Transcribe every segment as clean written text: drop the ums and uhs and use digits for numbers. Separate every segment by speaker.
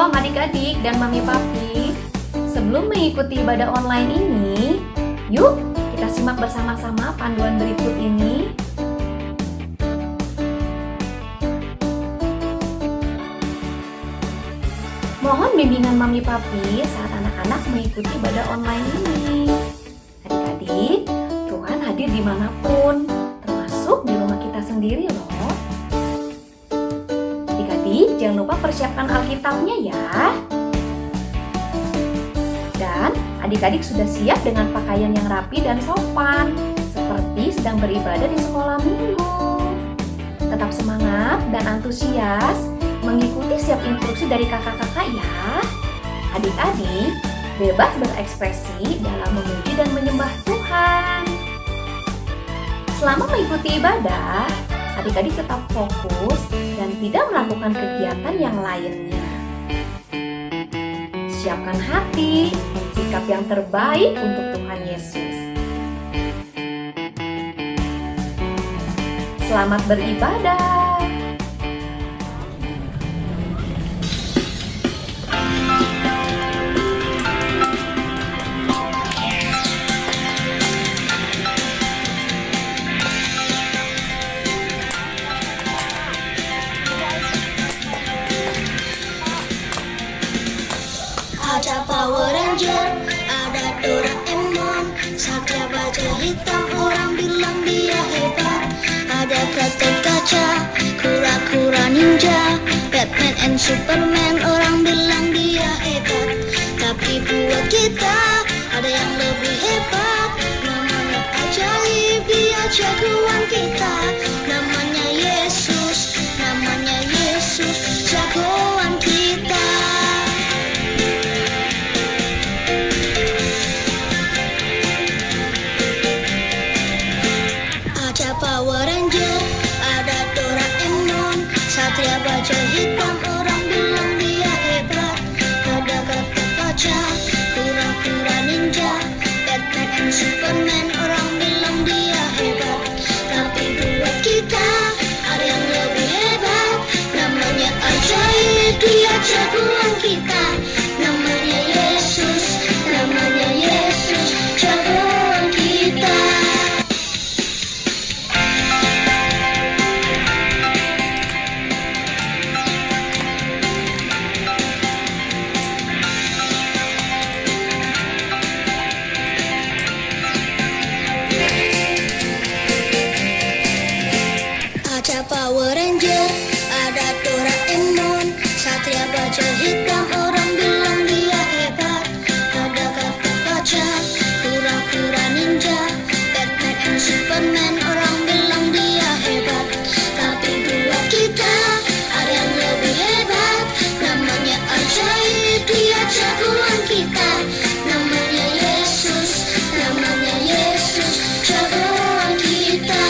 Speaker 1: Shalom adik-adik dan mami papi. Sebelum mengikuti ibadah online ini, yuk kita simak bersama-sama panduan berikut ini. Mohon bimbingan mami papi saat anak-anak mengikuti ibadah online ini. Adik-adik, Tuhan hadir dimanapun, termasuk di rumah kita sendiri loh. Adik-adik, jangan lupa persiapkan Alkitabnya ya. Dan adik-adik sudah siap dengan pakaian yang rapi dan sopan, seperti sedang beribadah di sekolah minggu. Tetap semangat dan antusias mengikuti setiap instruksi dari kakak-kakak ya. Adik-adik bebas berekspresi dalam memuji dan menyembah Tuhan. Selama mengikuti ibadah, adik-adik tetap fokus dan tidak melakukan kegiatan yang lainnya. Siapkan hati dan sikap yang terbaik untuk Tuhan Yesus. Selamat beribadah.
Speaker 2: Ada Power Ranger, ada Doraemon, Satria Baja Hitam, orang bilang dia hebat. Ada Gatot Kaca, kura-kura ninja, Batman and Superman, orang bilang dia hebat. Tapi buat kita ada yang lebih hebat, namanya ajaib, dia jagoan kita. Namanya Yesus, jagoan kita. Power Ranger, ada Doraemon, Satria Baja Hitam, orang bilang dia hebat. Ada Gatot Kaca, kura-kura ninja, Batman and Superman, orang bilang dia hebat. Tapi buat kita ada yang lebih hebat, namanya ajaib, dia jagoan kita. Namanya Yesus, jagoan kita. Ada Power Ranger, ada Doraemon, Satria Baja Hitam, orang bilang dia hebat. Ada Gatot Kaca, kura-kura ninja, Batman and Superman, orang bilang dia hebat. Tapi buat kita ada yang lebih hebat, namanya ajaib, dia jagoan kita. Namanya Yesus, jagoan kita.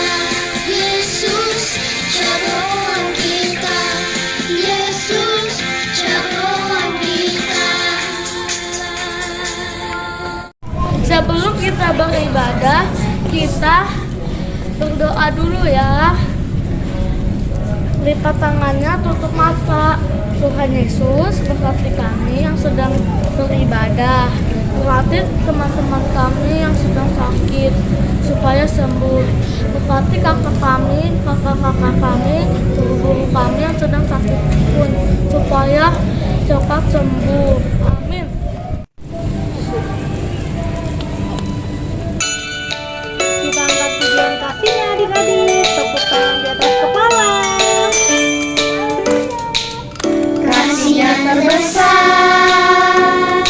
Speaker 2: Yesus, jagoan kita. Yesus, jagoan kita.
Speaker 3: Sebelum kita beribadah, kita berdoa dulu ya. Lipat tangannya, tutup mata. Tuhan Yesus, berkati kami yang sedang beribadah. Berkati teman-teman kami yang sedang sakit, supaya sembuh. Berkati kakak-kakak kami, guru-guru kami yang sedang sakit pun, supaya cepat sembuh. Amin. Kita angkat pujian kasihnya adik-adik, tepuk tangan di atas kepala.
Speaker 2: Kasih-Nya terbesar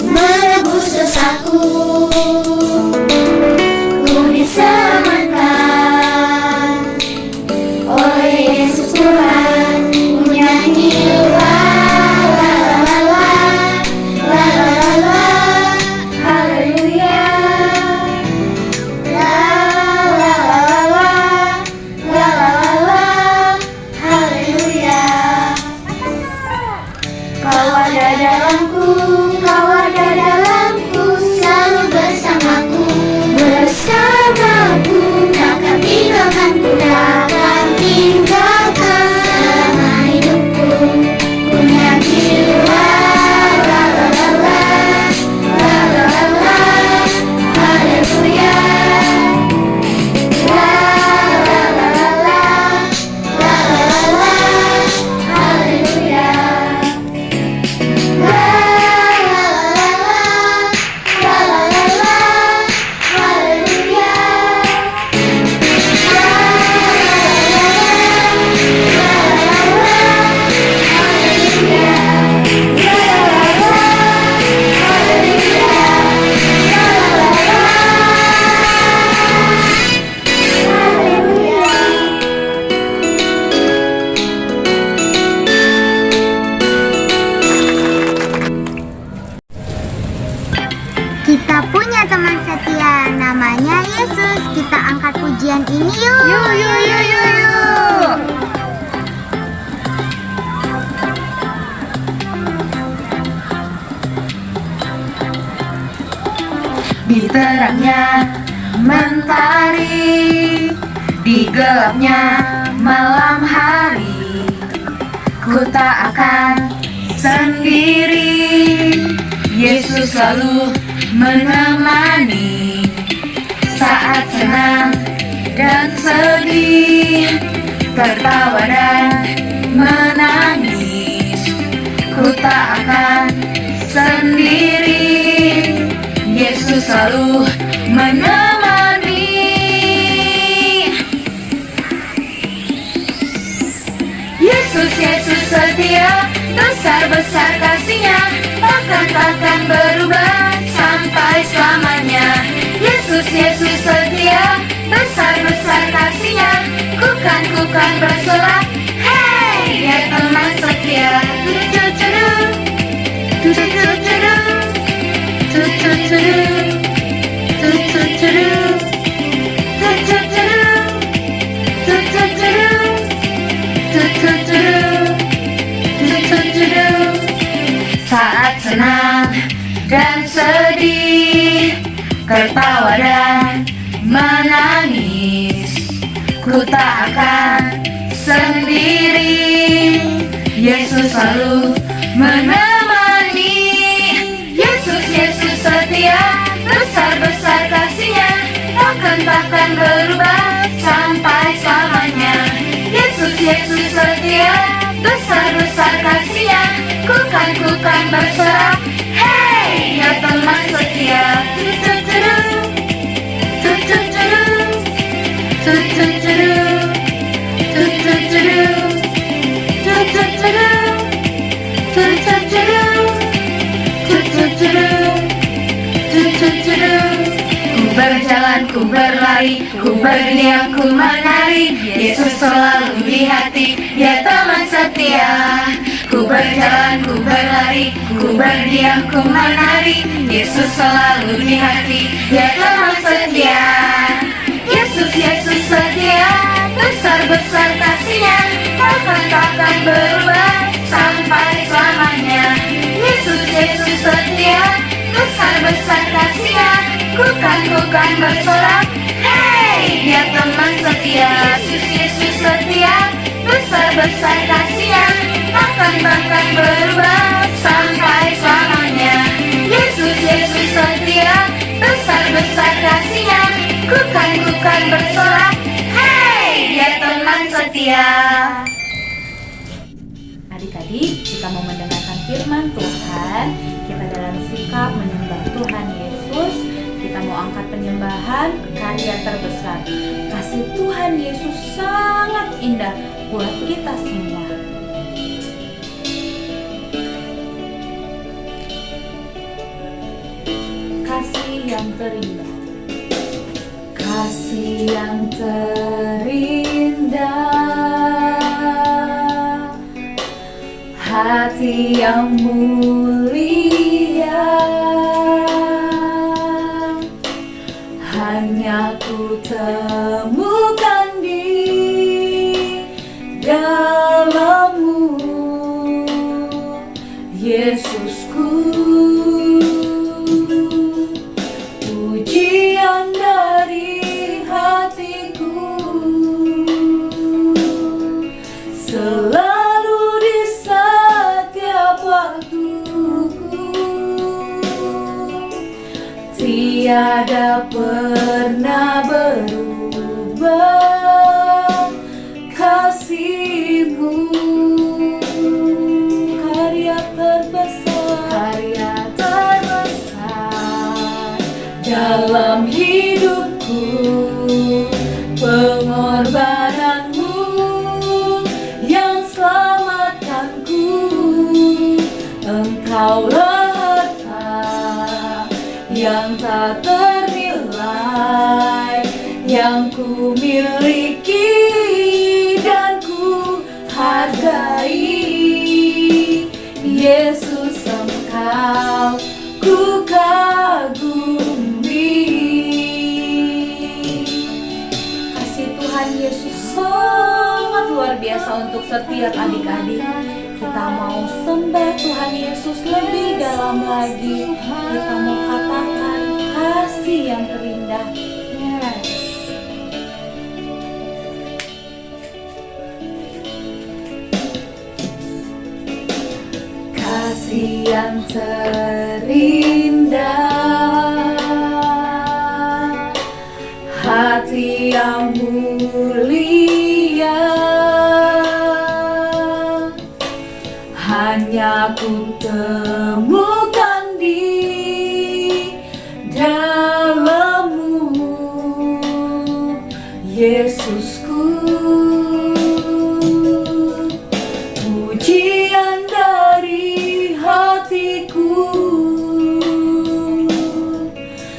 Speaker 2: menebus dosaku, ku diselamatkan oleh Yesus Tuhan. Ku nyanyi la la la la la la la, haleluya. La la la la la la la, haleluya. Kau ada dalamku, selalu bersama. Kita punya teman setia, namanya Yesus. Kita angkat pujian ini yuk.
Speaker 4: Yuk. Di terangnya mentari, di gelapnya malam hari, ku tak akan sendiri. Yesus selalu menemani saat senang dan sedih, tertawa dan menangis. Ku tak akan sendiri. Yesus selalu menemani. Yesus setia, besar-besar kasih-Nya, takkan berubah sampai selamanya. Yesus setia, besar-besar kasih-Nya, kukan bersorak, hey, ya teman setia. Saat senang dan sedih, tertawa dan menangis, ku tak akan sendiri. Yesus selalu menemani. Yesus setia, besar-besar kasih-Nya, takkan berubah sampai selamanya. Yesus setia, besar-besar kasih-Nya, kukan bersorak, hey, ya teman setia. Ku berjalan, ku berlari, ku berdiam, ku menari, Yesus selalu di hati, ya teman setia. Ku berjalan, ku berlari, ku berdiam, ku menari, Yesus selalu di hati, ya teman setia. Yesus setia, besar-besar kasih-Nya, takkan berubah sampai selamanya. Yesus setia, besar-besar kasih-Nya, kukan bersorak, hey, ya teman setia. Yesus setia, besar-besar kasih-Nya, takkan berubah sampai selamanya. Yesus setia, besar-besar kasih-Nya, kukan bersorak, hey, ya teman setia.
Speaker 1: Adik-adik, kita mau mendengarkan firman Tuhan. Kita dalam sikap menyembah Tuhan Yesus. Kita mau angkat penyembahan karya terbesar. Kasih Tuhan Yesus sangat indah buat kita semua. Kasih yang terindah, kasih yang terindah, hati yang mulia, hanya ku temukan di dalam-Mu, Yesusku. Pujian dari hatiku selalu di setiap waktuku, tiada pernah berubah kasih-Mu. Karya terbesar dalam hidupku, pengorbanan-Mu yang selamatkanku. Engkaulah harta yang tak ternilai, yang ku miliki dan ku hargai. Yesus, Engkau ku kagumi.
Speaker 3: siap adik-adik. Kita mau sembah Tuhan Yesus lebih dalam lagi. Kita mau katakan kasih yang terindah. Yes.
Speaker 4: Kasih yang terindah, hati yang mulia, hanya ku temukan di dalam-Mu, Yesusku. Pujian dari hatiku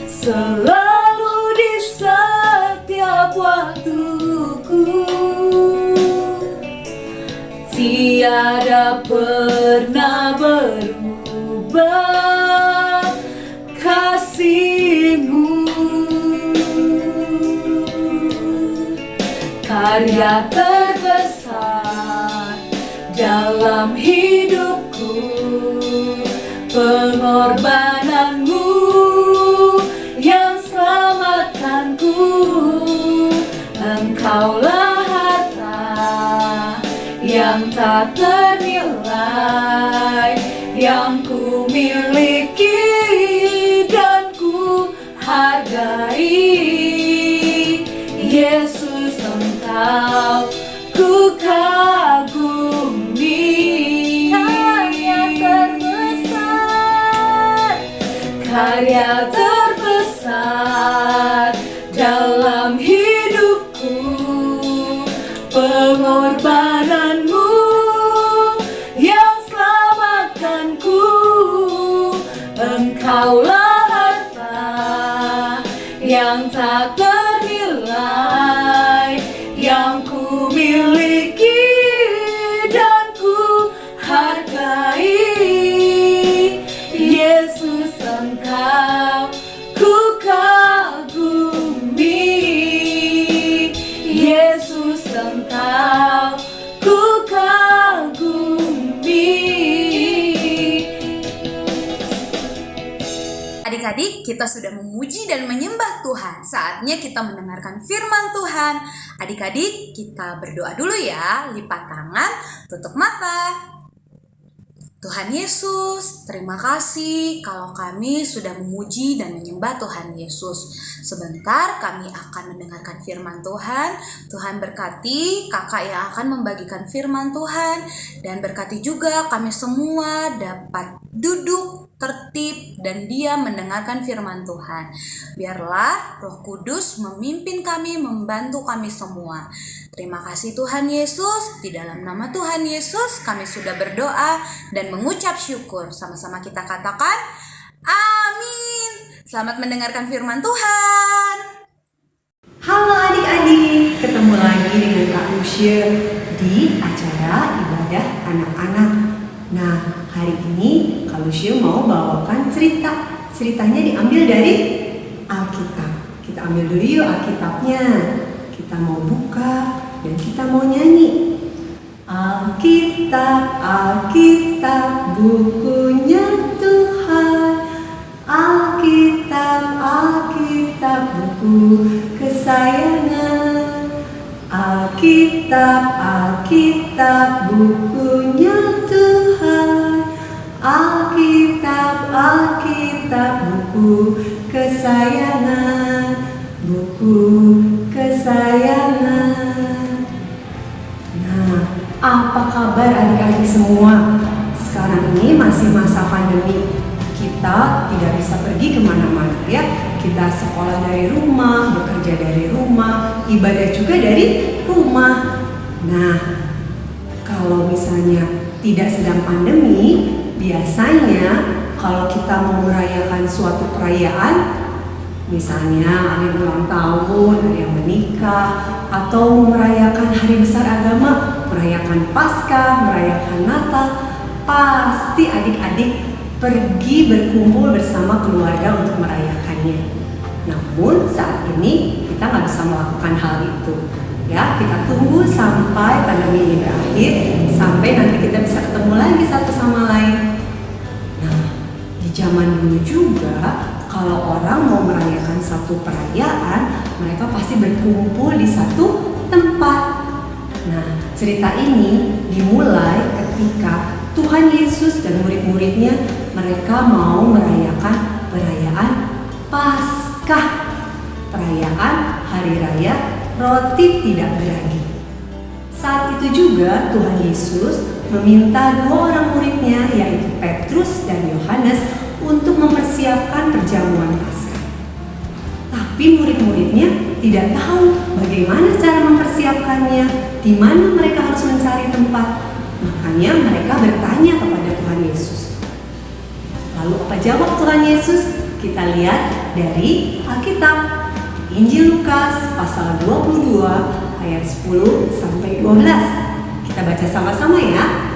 Speaker 4: selalu di setiap waktuku, tiada pernah berubah kasih-Mu. Karya terbesar dalam hidupku, pengorbanan-Mu yang selamatkanku. Engkaulah harta yang tak ternilai, yang ku miliki dan ku hargai. Yesus, Engkau ku kagumi. Karya terbesar dalam hidupku, pengorbanan-Mu yang selamatkanku. Engkaulah harta yang tak ternilai, yang ku miliki dan ku hargai. Yesus, Engkau ku kagumi. Yesus, Engkau ku kagumi.
Speaker 5: Adik-adik, kita sudah memuji dan menyembah Tuhan. Saatnya kita mendengarkan firman Tuhan. Adik-adik, kita berdoa dulu ya. Lipat tangan, tutup mata. Tuhan Yesus, terima kasih kalau kami sudah memuji dan menyembah Tuhan Yesus. Sebentar kami akan mendengarkan firman Tuhan. Tuhan berkati kakak yang akan membagikan firman Tuhan. Dan berkati juga kami semua dapat duduk tertib dan diam mendengarkan firman Tuhan. Biarlah Roh Kudus memimpin kami, membantu kami semua. Terima kasih Tuhan Yesus. Di dalam nama Tuhan Yesus kami sudah berdoa dan mengucap syukur. Sama-sama kita katakan amin. Selamat mendengarkan firman Tuhan.
Speaker 6: Halo adik-adik, ketemu lagi dengan Kak Lucia di acara ibadah anak-anak. Nah, hari ini Kak Lucia mau bawakan cerita. Ceritanya diambil dari Alkitab. Kita ambil dulu yuk Alkitabnya. Kita mau buka dan kita mau nyanyi. Alkitab, Alkitab, bukunya Tuhan. Alkitab, Alkitab, buku kesayangan. Alkitab, Alkitab, bukunya Tuhan. Alkitab, Alkitab, buku kesayangan. Buku kesayangan. Nah, apa kabar adik-adik semua? Sekarang ini masih masa pandemi. Kita tidak bisa pergi kemana-mana ya. Kita sekolah dari rumah, bekerja dari rumah, ibadah juga dari rumah. Nah, kalau misalnya tidak sedang pandemi, biasanya kalau kita mau merayakan suatu perayaan, misalnya ada yang ulang tahun, ada yang menikah, atau merayakan hari besar agama, merayakan Paskah, merayakan Natal, pasti adik-adik pergi berkumpul bersama keluarga untuk merayakannya. Namun saat ini kita nggak bisa melakukan hal itu. Ya, kita tunggu sampai pandemi ini berakhir, sampai nanti kita bisa ketemu lagi satu sama lain. Nah, di zaman dulu juga, kalau orang mau merayakan satu perayaan, mereka pasti berkumpul di satu tempat. Nah, cerita ini dimulai ketika Tuhan Yesus dan murid-muridnya mereka mau merayakan perayaan Paskah, perayaan hari raya roti tidak beragi. Saat itu juga Tuhan Yesus meminta 2 orang muridnya, yaitu Petrus dan Yohanes, untuk mempersiapkan perjamuan Paskah. Tapi murid-muridnya tidak tahu bagaimana cara mempersiapkannya, di mana mereka harus mencari tempat. Makanya mereka bertanya kepada Tuhan Yesus. Lalu apa jawab Tuhan Yesus? Kita lihat dari Alkitab. Injil Lukas pasal 22 ayat 10 sampai 12. Kita baca sama-sama ya.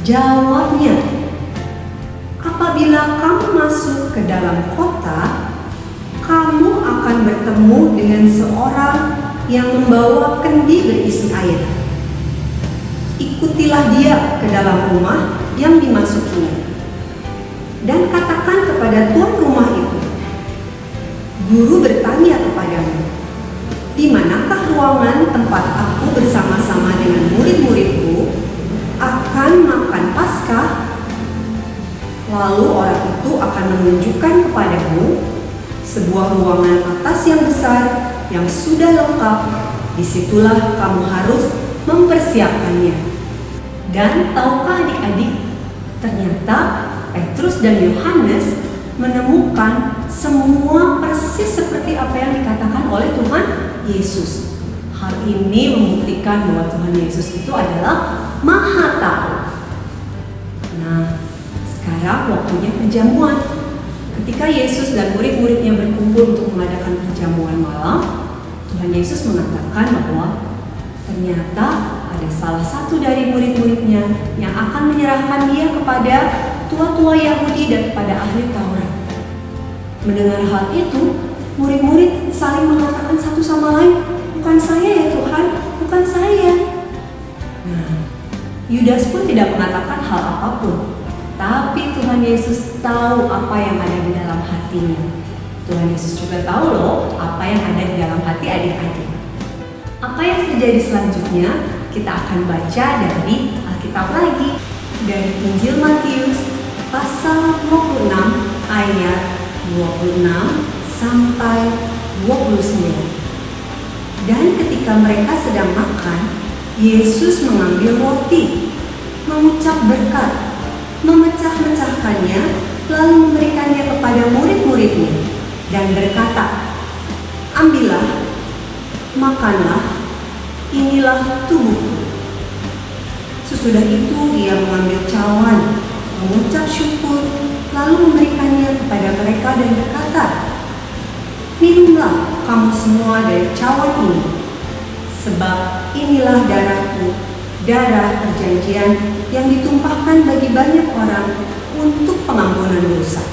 Speaker 6: Jawabnya, apabila kamu masuk ke dalam kota, kamu akan bertemu dengan seorang yang membawa kendi berisi air. Ikutilah dia ke dalam rumah yang dimasukinya, dan katakan kepada tuan rumah itu, Guru bertanya kepadamu, di manakah ruangan tempat aku bersama-sama dengan murid-muridku akan makan Paskah? Lalu orang itu akan menunjukkan kepadamu sebuah ruangan atas yang besar yang sudah lengkap. Disitulah kamu harus mempersiapkannya. Dan tahukah adik-adik, ternyata Petrus dan Yohanes menemukan semua persis seperti apa yang dikatakan oleh Tuhan Yesus. Hal ini membuktikan bahwa Tuhan Yesus itu adalah Maha Tahu. Nah, sekarang waktunya perjamuan. Ketika Yesus dan murid-muridnya berkumpul untuk mengadakan perjamuan malam, Tuhan Yesus mengatakan bahwa ternyata ada salah satu dari murid-muridnya yang akan menyerahkan dia kepada tua-tua Yahudi dan kepada ahli Taurat. Mendengar hal itu, murid-murid saling mengatakan satu sama lain, bukan saya ya Tuhan, bukan saya. Nah, Yudas pun tidak mengatakan hal apapun, tapi Tuhan Yesus tahu apa yang ada di dalam hatinya. Tuhan Yesus juga tahu loh apa yang ada di dalam hati adik-adik. Apa yang terjadi selanjutnya kita akan baca dari Alkitab lagi, dari Injil Matius pasal 26 ayat 26 sampai 29. Dan ketika mereka sedang makan, Yesus mengambil roti, mengucap berkat, memecah-mecahkannya, lalu memberikannya kepada murid-muridnya dan berkata, ambillah, makanlah, inilah tubuhku. Sesudah itu ia mengambil cawan, mengucap syukur, lalu memberikannya kepada mereka dan berkata, minumlah kamu semua dari cawan ini, sebab inilah darahku, darah perjanjian yang ditumpahkan bagi banyak orang untuk pengampunan dosa.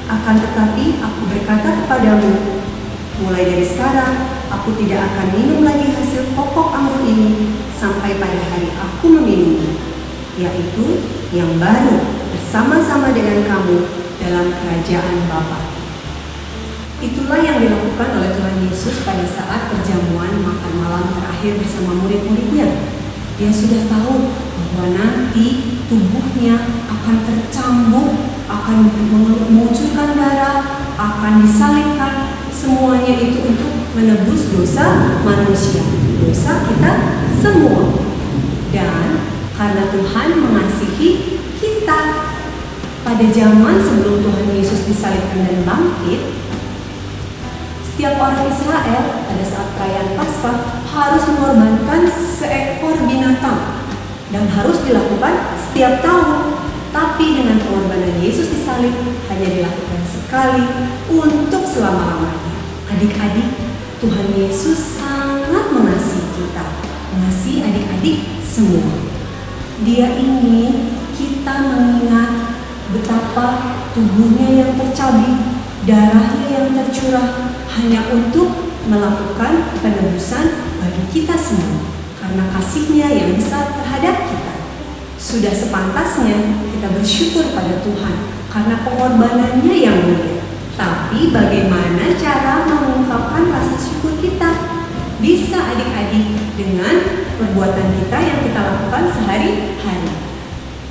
Speaker 6: Akan tetapi aku berkata kepadamu, mulai dari sekarang aku tidak akan minum lagi hasil pokok anggur ini sampai pada hari aku meminumnya, yaitu yang baru bersama-sama dengan kamu dalam kerajaan Bapa. Itulah yang dilakukan oleh Tuhan Yesus pada saat perjamuan makan malam terakhir bersama murid-muridnya. Dia sudah tahu bahwa nanti tubuhnya akan tercambuk, akan mengucurkan darah, akan disalibkan. Semuanya itu untuk menebus dosa manusia, dosa kita semua. Dan karena Tuhan mengasihi kita, pada zaman sebelum Tuhan Yesus disalibkan dan bangkit, setiap orang Israel pada saat perayaan Paskah harus mengorbankan seekor binatang dan harus dilakukan setiap tahun. Tapi dengan pengorbanan Yesus disalib hanya dilakukan sekali untuk selama-lamanya. Adik-adik, Tuhan Yesus sangat mengasihi kita, mengasihi adik-adik semua. Dia ingin kita mengingat betapa tubuhnya yang tercabik, darahnya yang tercurah hanya untuk melakukan penebusan bagi kita semua karena kasih-Nya yang besar terhadap kita. Sudah sepantasnya kita bersyukur pada Tuhan karena pengorbanannya yang mulia. Tapi bagaimana cara mengungkapkan rasa syukur kita? Bisa adik-adik dengan perbuatan kita yang kita lakukan sehari-hari.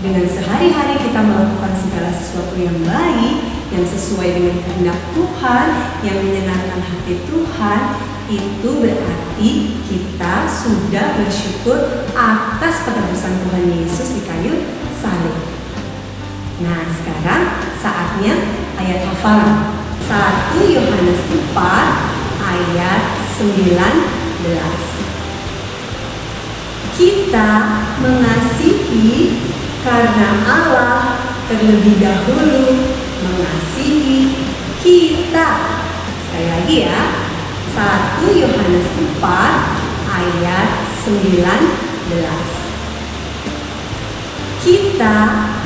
Speaker 6: Dengan sehari-hari kita melakukan segala sesuatu yang baik, yang sesuai dengan kehendak Tuhan, yang menyenangkan hati Tuhan, itu berarti kita sudah bersyukur atas penebusan Tuhan Yesus di kayu salib. Nah, sekarang saatnya ayat hafalan. 1 Yohanes 4 ayat 19. Kita mengasihi karena Allah terlebih dahulu mengasihi kita. Sekali lagi ya. 1 Yohanes 4 ayat 19. Kita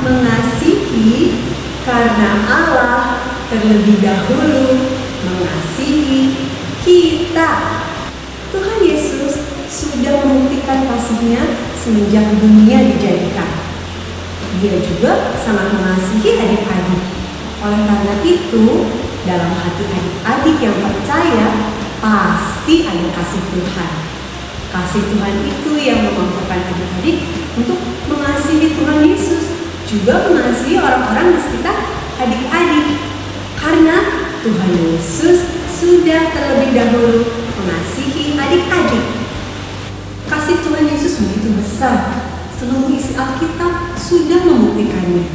Speaker 6: mengasihi karena Allah terlebih dahulu mengasihi kita. Tuhan Yesus sudah membuktikan kasih-Nya semenjak dunia dijadikan. Dia juga sangat mengasihi adik-adik. Oleh karena itu, dalam hati adik-adik yang percaya, pasti ada kasih Tuhan. Kasih Tuhan itu yang memampukan adik-adik untuk mengasihi Tuhan Yesus, juga mengasihi orang-orang di sekitar adik-adik. Karena Tuhan Yesus sudah terlebih dahulu mengasihi adik-adik. Kasih Tuhan Yesus begitu besar, seluruh isi Alkitab sudah membuktikannya.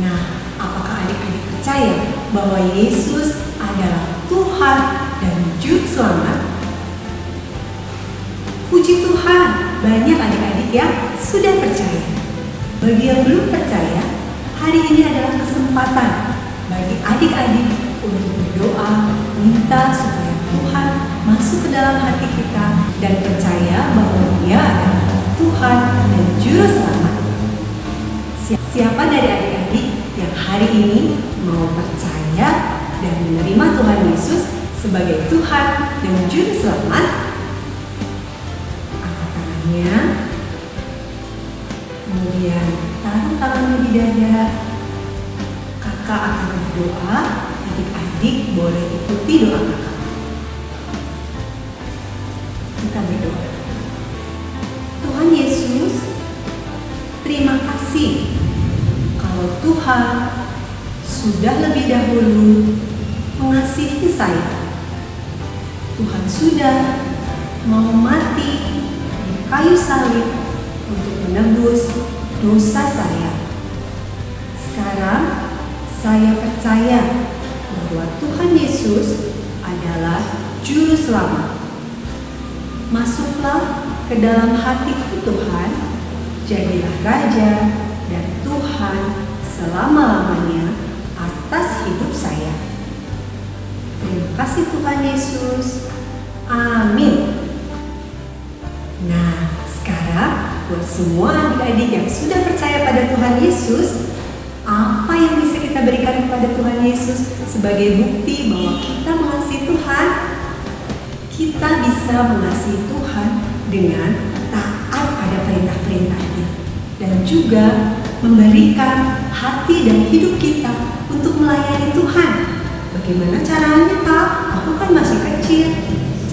Speaker 6: Nah, apakah adik-adik percaya bahwa Yesus adalah Tuhan dan Juru Selamat? Puji Tuhan, banyak adik-adik yang sudah percaya. Bagi yang belum percaya, hari ini adalah kesempatan bagi adik-adik untuk berdoa, minta supaya Tuhan masuk ke dalam hati kita dan percaya bahwa Dia adalah Tuhan dan Juru Selamat. Siapa dari adik-adik yang hari ini mau percaya dan menerima Tuhan Yesus sebagai Tuhan dan Juru Selamat? Angkat tangannya, kemudian taruh tangannya di dada. Kakak akan berdoa, adik-adik boleh ikuti doa kakak. Kita berdoa. Tuhan Yesus, terima kasih kalau Tuhan sudah lebih dahulu mengasihi saya. Tuhan sudah mau mati di kayu salib untuk menebus dosa saya. Sekarang saya percaya bahwa Tuhan Yesus adalah Juru Selamat. Masuklah ke dalam hatiku Tuhan, jadilah Raja dan Tuhan selama-lamanya atas hidup saya. Terima kasih Tuhan Yesus. Amin. Nah, sekarang buat semua adik-adik yang sudah percaya pada Tuhan Yesus, apa yang bisa kita berikan kepada Tuhan Yesus sebagai bukti bahwa kita mengasihi Tuhan? Kita bisa mengasihi Tuhan dengan taat pada perintah-perintah-Nya dan juga memberikan hati dan hidup kita untuk melayani Tuhan. Bagaimana caranya, Kak? Aku kan masih kecil.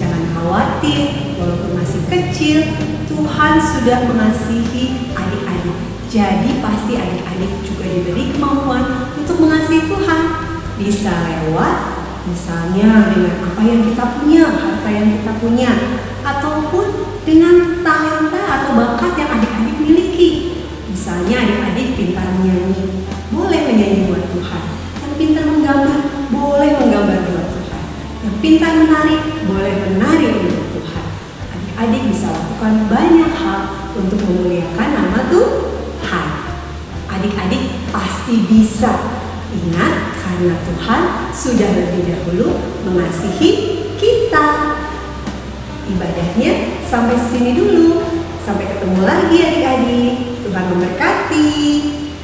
Speaker 6: Jangan khawatir, walaupun masih kecil, Tuhan sudah mengasihi adik-adik. Jadi pasti adik-adik juga diberi kemampuan untuk mengasihi Tuhan. Bisa lewat misalnya dengan apa yang kita punya, harta yang kita punya, ataupun dengan talenta atau bakat yang adik-adik miliki. Misalnya adik-adik pintar menyanyi, boleh menyanyi buat Tuhan. Yang pintar menggambar, boleh menggambar buat Tuhan. Yang pintar menari, boleh menari untuk Tuhan. Adik-adik bisa lakukan banyak hal untuk memuliakan nama Tuhan. Adik-adik pasti bisa. Ingat, karena Tuhan sudah lebih dahulu mengasihi kita. Ibadahnya sampai sini dulu. Sampai ketemu lagi adik-adik. Tuhan memberkati.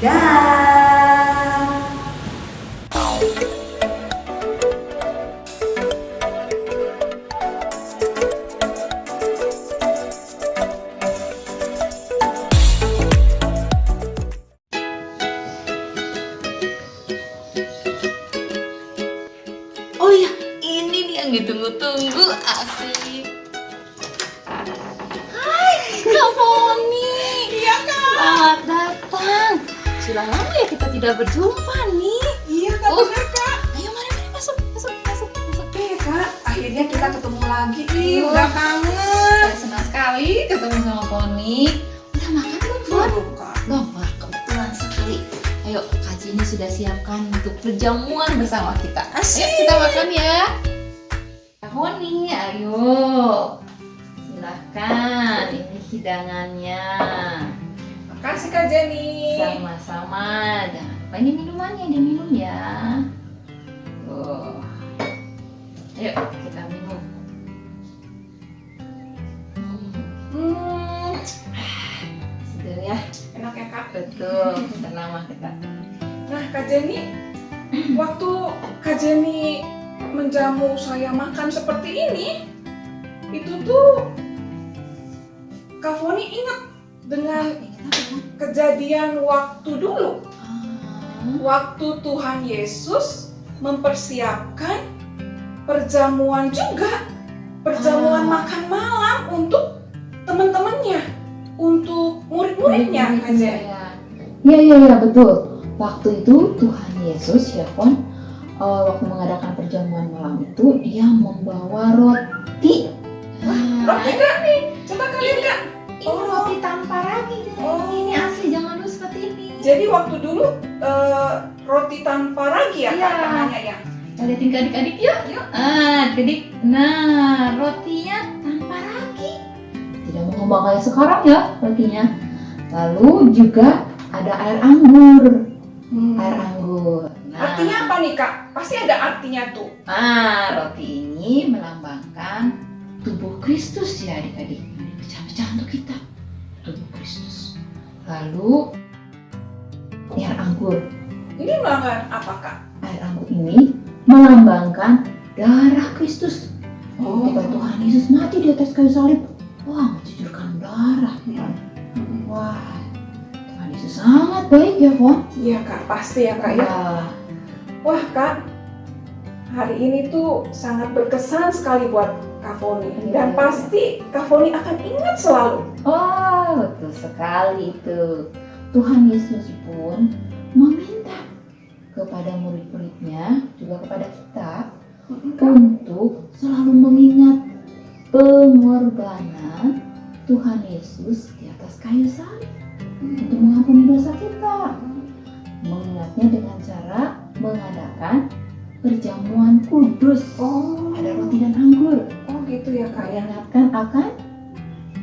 Speaker 6: Dah.
Speaker 3: yang ditunggu-tunggu. Asik. Hai Kak Foni. Iya Kak. Selamat datang. Sudah lama ya kita tidak berjumpa nih.
Speaker 6: Iya Kak, benar Kak.
Speaker 3: Ayo mari masuk.
Speaker 6: Iya Kak, akhirnya kita ketemu lagi. Udah kangen.
Speaker 3: Saya senang sekali ketemu sama Foni. Udah makan belum Fon?
Speaker 6: Belum Kak.
Speaker 3: Belum, wah kebetulan sekali. Ayo, Kak Jenny sudah siapkan untuk perjamuan bersama kita. Ayo kita makan ya. Kak Foni, ayo. Silahkan, ini hidangannya.
Speaker 6: Makasih Kak Jenny.
Speaker 3: Sama-sama. Jangan lupa ini minumannya, diminum ya. Ayo kita minum. Seger ya.
Speaker 6: Enak ya Kak.
Speaker 3: Betul, sudah lama kita.
Speaker 6: Nah Kak Jenny, waktu Kak Jenny menjamu saya makan seperti ini, itu tuh Kak Foni ingat dengan kejadian waktu dulu. Waktu Tuhan Yesus mempersiapkan perjamuan juga, perjamuan makan malam untuk teman-temannya, untuk murid-muridnya Kak Jenny.
Speaker 3: Iya betul. Waktu itu Tuhan Yesus ya Fon, waktu mengadakan perjamuan malam itu dia membawa roti.
Speaker 6: Roti Kak, coba kalian Kak.
Speaker 3: Ini roti tanpa ragi.
Speaker 6: Oh.
Speaker 3: Ini asli zaman dulu seperti ini.
Speaker 6: Jadi waktu dulu roti tanpa ragi ya
Speaker 3: Iya.
Speaker 6: Kak namanya ya.
Speaker 3: Kita lihatin ke adik-adik yuk.
Speaker 6: Yuk.
Speaker 3: Adik-adik. Nah, rotinya tanpa ragi. Tidak mengembang kayak sekarang ya rotinya. Lalu juga ada air anggur. Air anggur. Nah,
Speaker 6: Artinya apa nih Kak? Pasti ada artinya tuh.
Speaker 3: roti ini melambangkan tubuh Kristus ya adik-adik. Ini pecah-pecah untuk kita. Tubuh Kristus. Lalu air anggur.
Speaker 6: Ini melanggar apa Kak?
Speaker 3: Air anggur ini melambangkan darah Kristus. Ketika Tuhan Yesus mati di atas kayu salib, wah, mencucurkan darah. Wah, Tuhan Yesus sangat baik ya, Fon.
Speaker 6: Iya Kak, pasti ya Kak ya. Wah Kak, hari ini tuh sangat berkesan sekali buat Kak Foni. Dan pasti Kak Foni akan ingat selalu.
Speaker 3: Oh, betul sekali itu. Tuhan Yesus pun meminta kepada murid-muridnya, juga kepada kita, untuk selalu mengingat pengorbanan Tuhan Yesus di atas kayu salib untuk mengampuni dosa kita. Mengingatnya dengan cara mengadakan perjamuan kudus. Ada roti dan anggur.
Speaker 6: Oh gitu ya Kak ya.
Speaker 3: Mengingatkan akan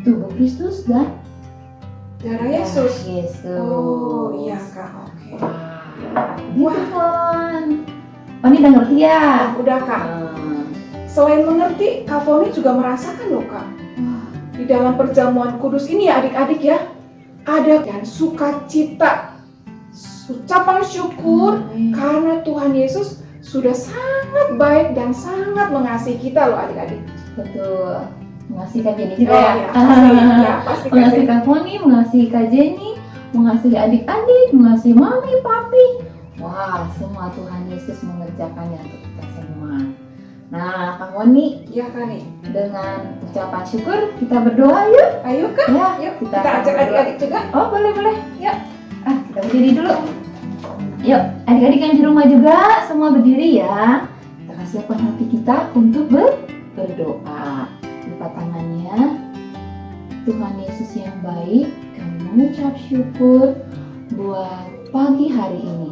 Speaker 3: tubuh Kristus dan
Speaker 6: Darah Yesus.
Speaker 3: Yesus.
Speaker 6: Oh iya Kak, oke.
Speaker 3: Gitu Fon. Oh ini udah ngerti ya?
Speaker 6: Udah Kak. Selain mengerti, Kak Foni juga merasakan loh Kak. Di dalam perjamuan kudus ini ya adik-adik ya, ada dan sukacita, ucapan syukur karena Tuhan Yesus sudah sangat baik dan sangat mengasihi kita loh adik-adik.
Speaker 3: Betul. Mengasihi Kak Jenny juga ya?
Speaker 6: Iya, pasti, ya, pasti Kak
Speaker 3: Mengasihi
Speaker 6: Jenny.
Speaker 3: Kak Foni, mengasihi Kak Jenny, mengasihi adik-adik, mengasihi mami, papi. Wah, semua Tuhan Yesus mengerjakannya untuk kita semua. Nah, Kak Foni,
Speaker 6: Iya Kak nih.
Speaker 3: dengan ucapan syukur kita berdoa yuk.
Speaker 6: Ayo Kak,
Speaker 3: Ya,
Speaker 6: yuk
Speaker 3: kita
Speaker 6: kita
Speaker 3: akan
Speaker 6: ajak
Speaker 3: berdoa.
Speaker 6: adik-adik juga.
Speaker 3: Oh boleh. Yuk, kita berdiri dulu. Yuk, adik-adik yang di rumah juga semua berdiri ya. Kita siapkan hati kita untuk berdoa. Lipat tangannya. Tuhan Yesus yang baik, kami mengucap syukur buat pagi hari ini.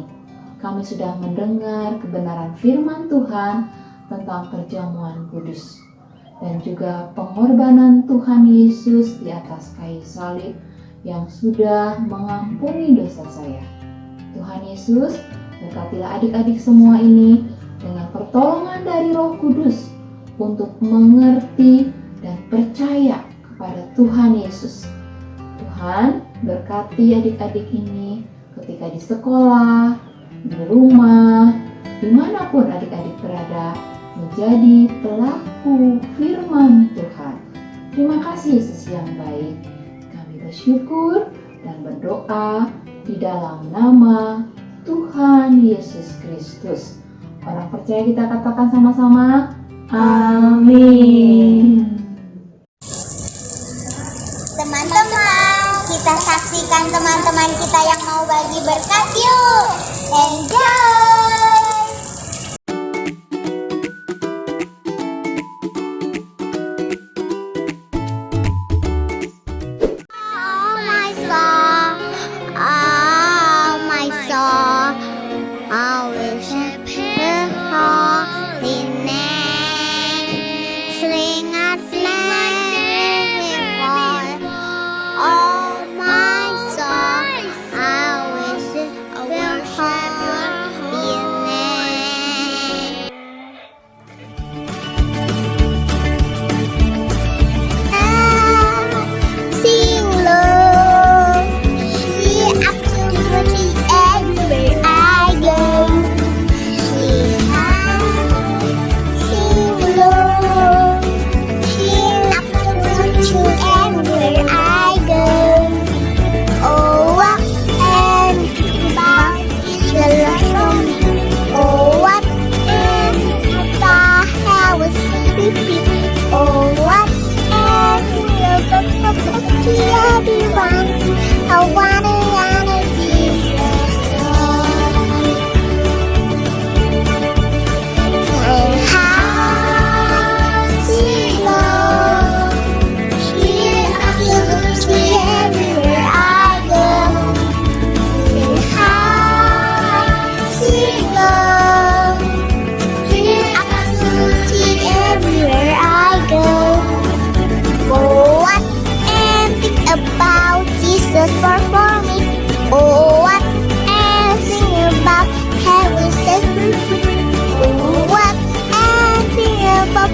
Speaker 3: Kami sudah mendengar kebenaran firman Tuhan tentang perjamuan kudus dan juga pengorbanan Tuhan Yesus di atas kayu salib yang sudah mengampuni dosa saya. Tuhan Yesus, berkatilah adik-adik semua ini dengan pertolongan dari Roh Kudus untuk mengerti dan percaya kepada Tuhan Yesus. Tuhan, berkati adik-adik ini ketika di sekolah, di rumah, dimanapun adik-adik berada, menjadi pelaku firman Tuhan. Terima kasih Yesus yang baik. Kami bersyukur dan berdoa di dalam nama Tuhan Yesus Kristus. Orang percaya kita katakan sama-sama, Amin.
Speaker 2: Teman-teman, kita saksikan teman-teman kita yang mau bagi berkat yuk. Enjoy! Oh my soul, oh my soul, I worship His holy name. Sing a flame for all my soul, I worship your holy name. Sing low, see absolutely everywhere I go. Sing high, sing low, sing absolutely everywhere I go. Oh, what and about the love. Oh, what and about how it's sleepy. Oh, what and to everyone. I wanna Jesus Lord. Sing high, sing low, sing absolutely everywhere I go. Sing high, sing low, sing absolutely everywhere I go. Oh, what and think about Jesus for me. Oh, what and sing about heaven set me free. Oh, what and sing about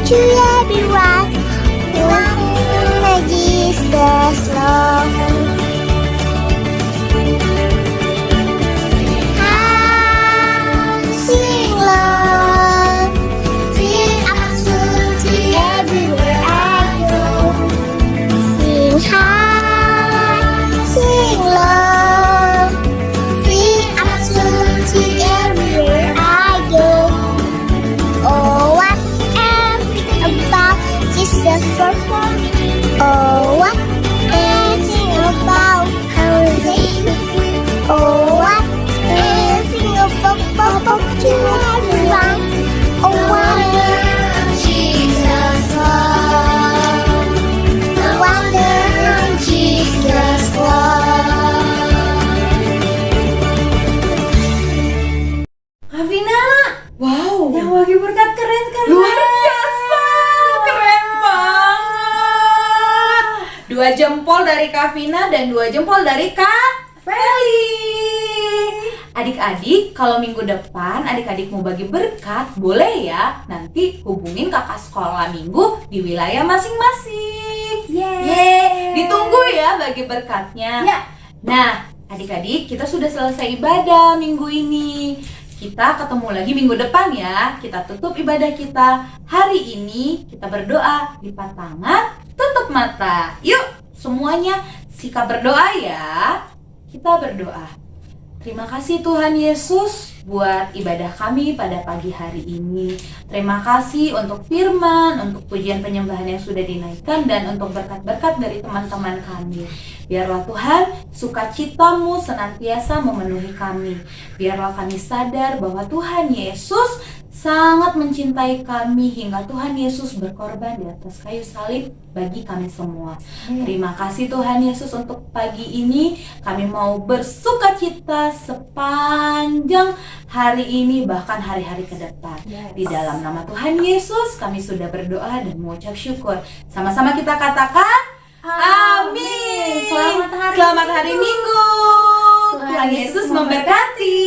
Speaker 2: to everyone. One Jesus Lord. Sing low, sing absolutely everywhere I go. Sing high, sing low, sing absolutely everywhere I go. Oh, what am about Jesus for me? Oh, what am about how they oh, what am about to everyone? Oh, what Jesus love, wonder Jesus love.
Speaker 5: Afina,
Speaker 6: Wow,
Speaker 5: yang bagi berkat keren kan?
Speaker 6: luar biasa, keren banget.
Speaker 5: 2 jempol dari Kak Vina dan 2 jempol dari Kak Feli. Adik-adik, kalau minggu depan adik-adik mau bagi berkat, boleh ya. Nanti hubungin kakak sekolah minggu di wilayah masing-masing. Yeay. Ditunggu ya bagi berkatnya.
Speaker 1: Ya.
Speaker 5: Nah, adik-adik, kita sudah selesai ibadah minggu ini. Kita ketemu lagi minggu depan ya. Kita tutup ibadah kita. Hari ini kita berdoa, lipat tangan, tutup mata. Yuk, semuanya sikap berdoa ya. Kita berdoa. Terima kasih Tuhan Yesus buat ibadah kami pada pagi hari ini. Terima kasih untuk firman, untuk pujian penyembahan yang sudah dinaikkan, dan untuk berkat-berkat dari teman-teman kami. Biarlah Tuhan, sukacitamu senantiasa memenuhi kami. Biarlah kami sadar bahwa Tuhan Yesus sangat mencintai kami hingga Tuhan Yesus berkorban di atas kayu salib bagi kami semua. Terima kasih Tuhan Yesus untuk pagi ini. Kami mau bersukacita sepanjang hari ini, bahkan hari-hari ke depan. Di dalam nama Tuhan Yesus kami sudah berdoa dan mengucap syukur. Sama-sama kita katakan amin. Selamat hari Minggu. Tuhan Yesus memberkati.